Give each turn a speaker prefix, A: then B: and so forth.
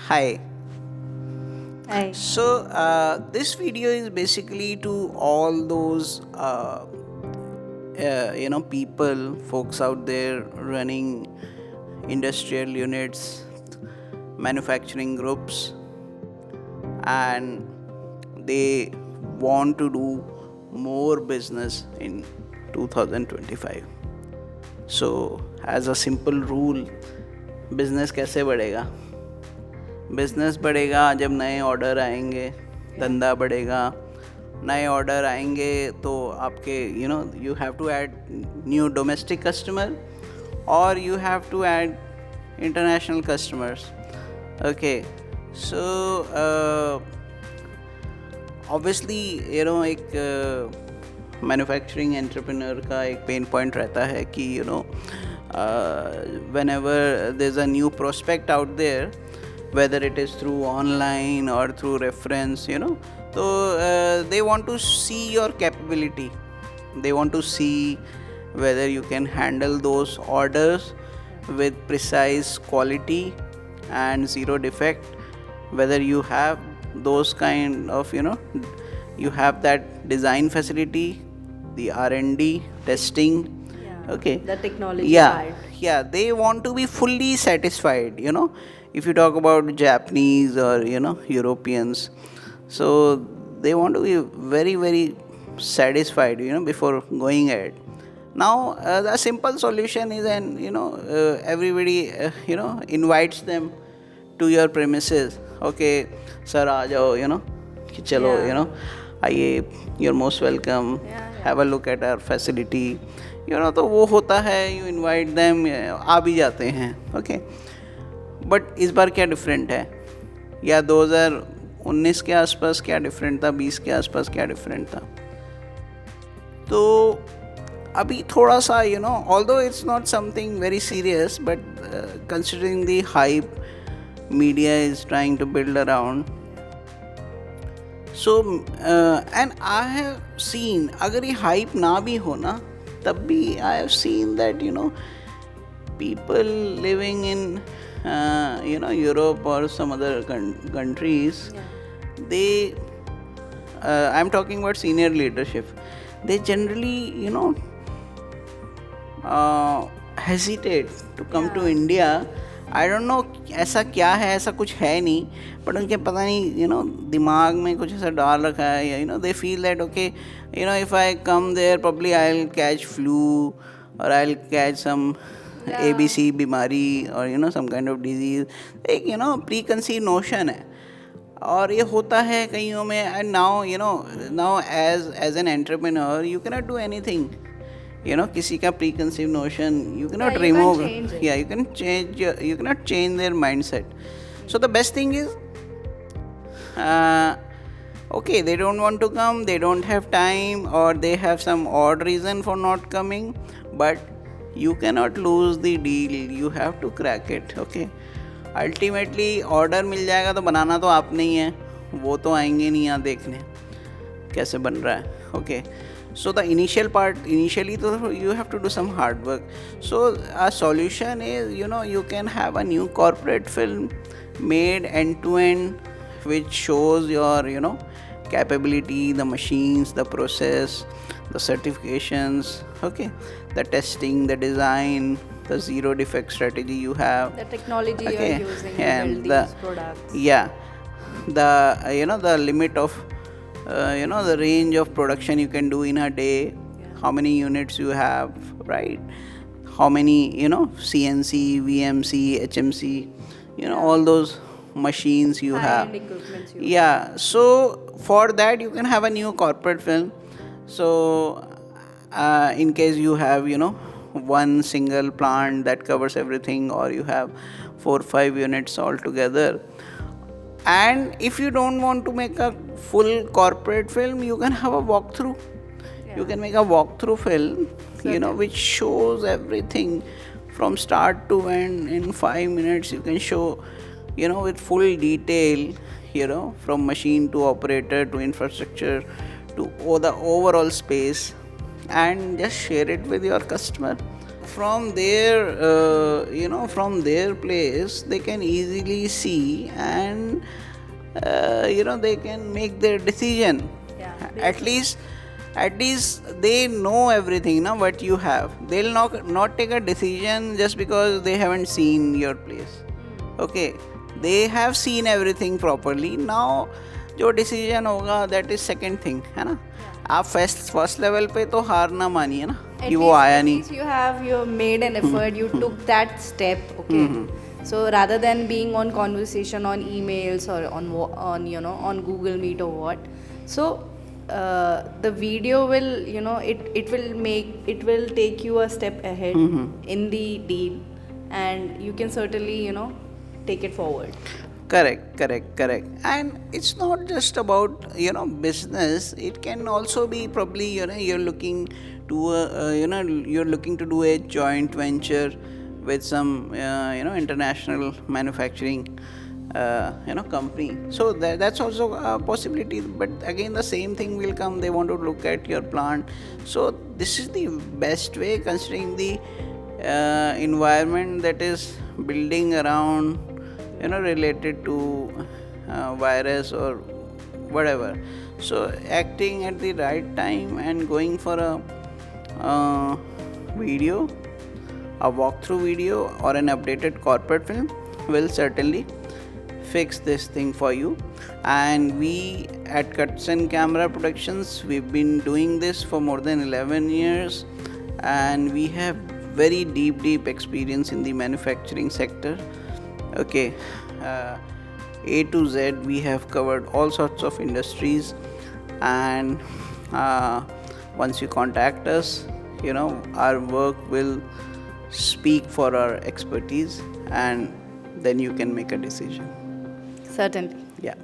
A: Hi.
B: Hi.
A: This video is basically to all those people, folks out there running industrial units, manufacturing groups, and they want to do more business in 2025. So, as a simple rule, business कैसे बढ़ेगा? Business बढ़ेगा जब नए order आएंगे, धंधा बढ़ेगा, नए order आएंगे तो आपके you have to add new domestic customer और you have to add international customers. Okay, so obviously एक मैन्युफैक्चरिंग एंटरप्रेन्योर का एक पेन पॉइंट रहता है कि whenever there's a new prospect out there, whether it is through online or through reference, so they want to see your capability. They want to see whether you can handle those orders with precise quality and zero defect, whether you have those kind of you have that design facility, the R&D testing. Okay,
B: The technology
A: yeah,
B: part.
A: yeah, they want to be fully satisfied. If you talk about Japanese or Europeans, so they want to be very very satisfied before going ahead. Now the simple solution is, and everybody invites them to your premises. Okay, sir, aa jao, कि चलो
B: Yeah.
A: आइए, you're most welcome,
B: Yeah.
A: have a look at our facility. तो वो होता है, you invite them, आ भी जाते हैं. ओके, बट इस बार क्या डिफरेंट है, या 2019 के आसपास क्या डिफरेंट था, 20 के आसपास क्या डिफरेंट था? तो अभी थोड़ा सा although it's not something very serious, but considering the hype media is trying to build around, so and I have seen, अगर ये hype ना भी हो ना, तब भी I have seen that people living in Europe or some other countries, they I'm talking about senior leadership, they generally hesitate to come to India. I don't know ऐसा क्या है, ऐसा कुछ है नहीं, बट उनके पता नहीं दिमाग में कुछ ऐसा डाल रखा है, या they feel that okay, if I come there probably I'll catch flu or I'll catch some ABC बीमारी और some kind of disease. एक प्री कंसीव नोशन है, और ये होता है कईयों में. And now as an entrepreneur you can not do anything. किसी का preconceived notion you cannot
B: Yeah, you
A: remove.
B: can't change it.
A: Yeah, you cannot change their mindset. So the best thing is, okay, they don't want to come, they don't have time, or they have some odd reason for not coming, but you cannot lose the deal, you have to crack it. Okay, ultimately order मिल जाएगा तो बनाना तो आपने ही है, वो तो आएंगे नहीं यहाँ देखने कैसे बन रहा है. Okay, so the initially you have to do some hard work. So a solution is, you can have a new corporate film made end to end, which shows your capability, the machines, the process, the certifications, okay, the testing, the design, the zero defect strategy you have,
B: The technology
A: okay,
B: you're using to
A: and
B: build these products.
A: yeah, the the limit of the range of production you can do in a day, how many units you have, right, how many CNC, VMC, HMC, all those machines you have.
B: High-end equipment you
A: Yeah, so for that you can have a new corporate film. So in case you have one single plant that covers everything, or you have 4-5 units altogether, and if you don't want to make a full corporate film, you can have a walkthrough. You can make a walkthrough film, which shows everything from start to end in 5 minutes. You can show with full detail, from machine to operator to infrastructure to the overall space, and just share it with your customer. from their from their place they can easily see, and they can make their decision.
B: Yeah,
A: At least they know everything now what you have. They'll not take a decision just because they haven't seen your place. Okay, they have seen everything properly. Now जो decision होगा that is second thing, है ना. आप first level पे तो हार ना मानिए ना कि वो आया नहीं.
B: you have you made an effort, you took that step, okay. So rather than being on conversation on emails or on on Google Meet or what, so the video will it will take you a step ahead in the deal, and you can certainly take it forward.
A: Correct. And it's not just about business. It can also be probably you're looking to you're looking to do a joint venture with some international manufacturing company. So that's also a possibility. But again, the same thing will come. They want to look at your plant. So this is the best way, considering the environment that is building around related to virus or whatever. So acting at the right time and going for a video, a walkthrough video or an updated corporate film will certainly fix this thing for you. And we at Cuts and Camera Productions, we've been doing this for more than 11 years, and we have very deep experience in the manufacturing sector. Okay, A to Z, we have covered all sorts of industries, and once you contact us, our work will speak for our expertise, and then you can make a decision.
B: Certainly.
A: Yeah.